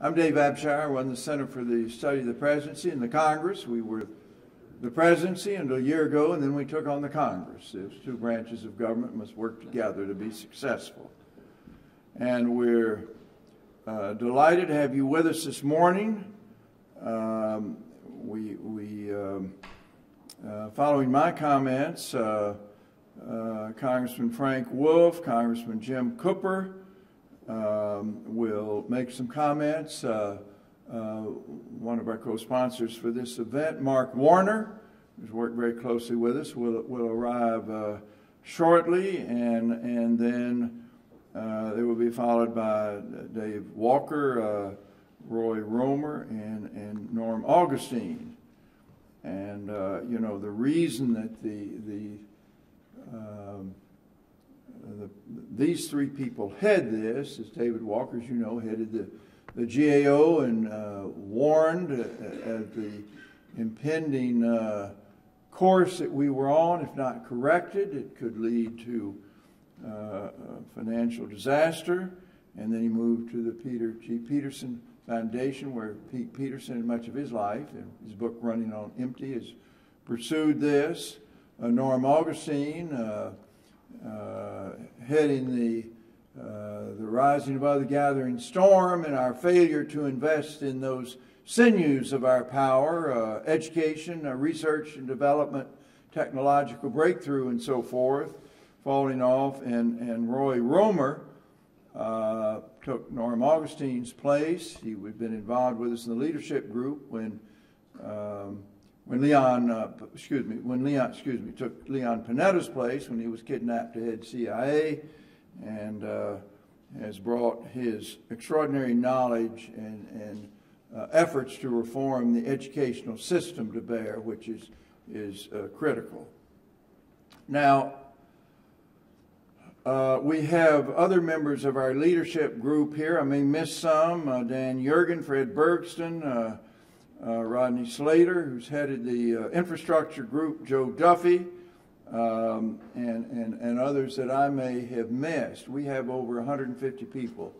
I'm Dave Abshire. I run the Center for the Study of the Presidency and the Congress. We were the presidency until a year ago, and then we took on the Congress. Those two branches of government must work together to be successful. And we're delighted to have you with us this morning. Following my comments, Congressman Frank Wolf, Congressman Jim Cooper will make some comments. One of our co-sponsors for this event, Mark Warner, who's worked very closely with us, will arrive shortly, and then they will be followed by Dave Walker, Roy Romer, and Norm Augustine. And you know, the reason that these three people head this is David Walker, as you know, headed the GAO and warned of the impending course that we were on. If not corrected, it could lead to financial disaster. And then he moved to the Peter G. Peterson Foundation, where Pete Peterson, in much of his life, and his book Running on Empty, has pursued this. Norm Augustine, heading the rising above the gathering storm and our failure to invest in those sinews of our power, education, research and development, technological breakthrough, and so forth, falling off. And Roy Romer took Norm Augustine's place. He had been involved with us in the leadership group when Leon took Leon Panetta's place when he was kidnapped to head CIA, and has brought his extraordinary knowledge and efforts to reform the educational system to bear, which is critical. Now, we have other members of our leadership group here. I may miss some. Dan Yergin, Fred Bergston, Rodney Slater, who's headed the infrastructure group, Joe Duffy, and others that I may have missed. We have over 150 people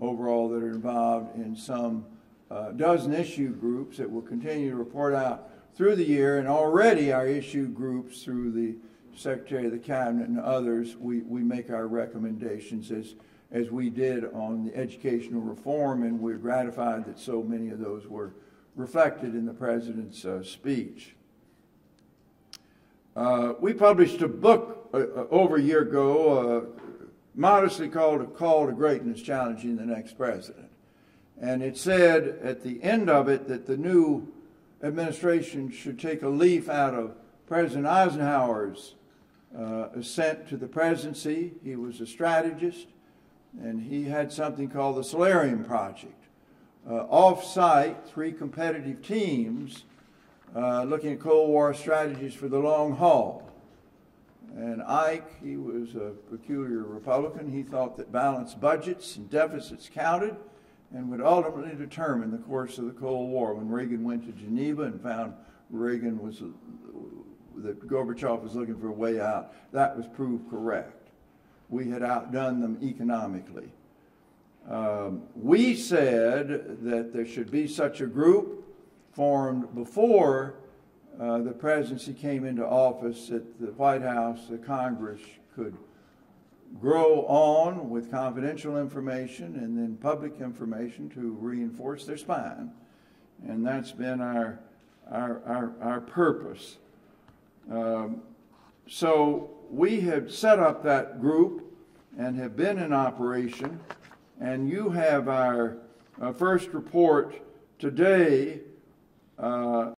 overall that are involved in some dozen issue groups that will continue to report out through the year, and already our issue groups through the Secretary of the Cabinet and others, we make our recommendations as we did on the educational reform, and we're gratified that so many of those were reflected in the President's speech. We published a book over a year ago, modestly called A Call to Greatness, Challenging the Next President. And it said at the end of it that the new administration should take a leaf out of President Eisenhower's ascent to the presidency. He was a strategist, and he had something called the Solarium Project. Off-site, three competitive teams looking at Cold War strategies for the long haul. And Ike, he was a peculiar Republican. He thought that balanced budgets and deficits counted and would ultimately determine the course of the Cold War. When Reagan went to Geneva and found that Gorbachev was looking for a way out, that was proved correct. We had outdone them economically. We said that there should be such a group formed before the presidency came into office, that the White House, the Congress could grow on with confidential information and then public information to reinforce their spine. And that's been our purpose. So we have set up that group and have been in operation, and you have our first report today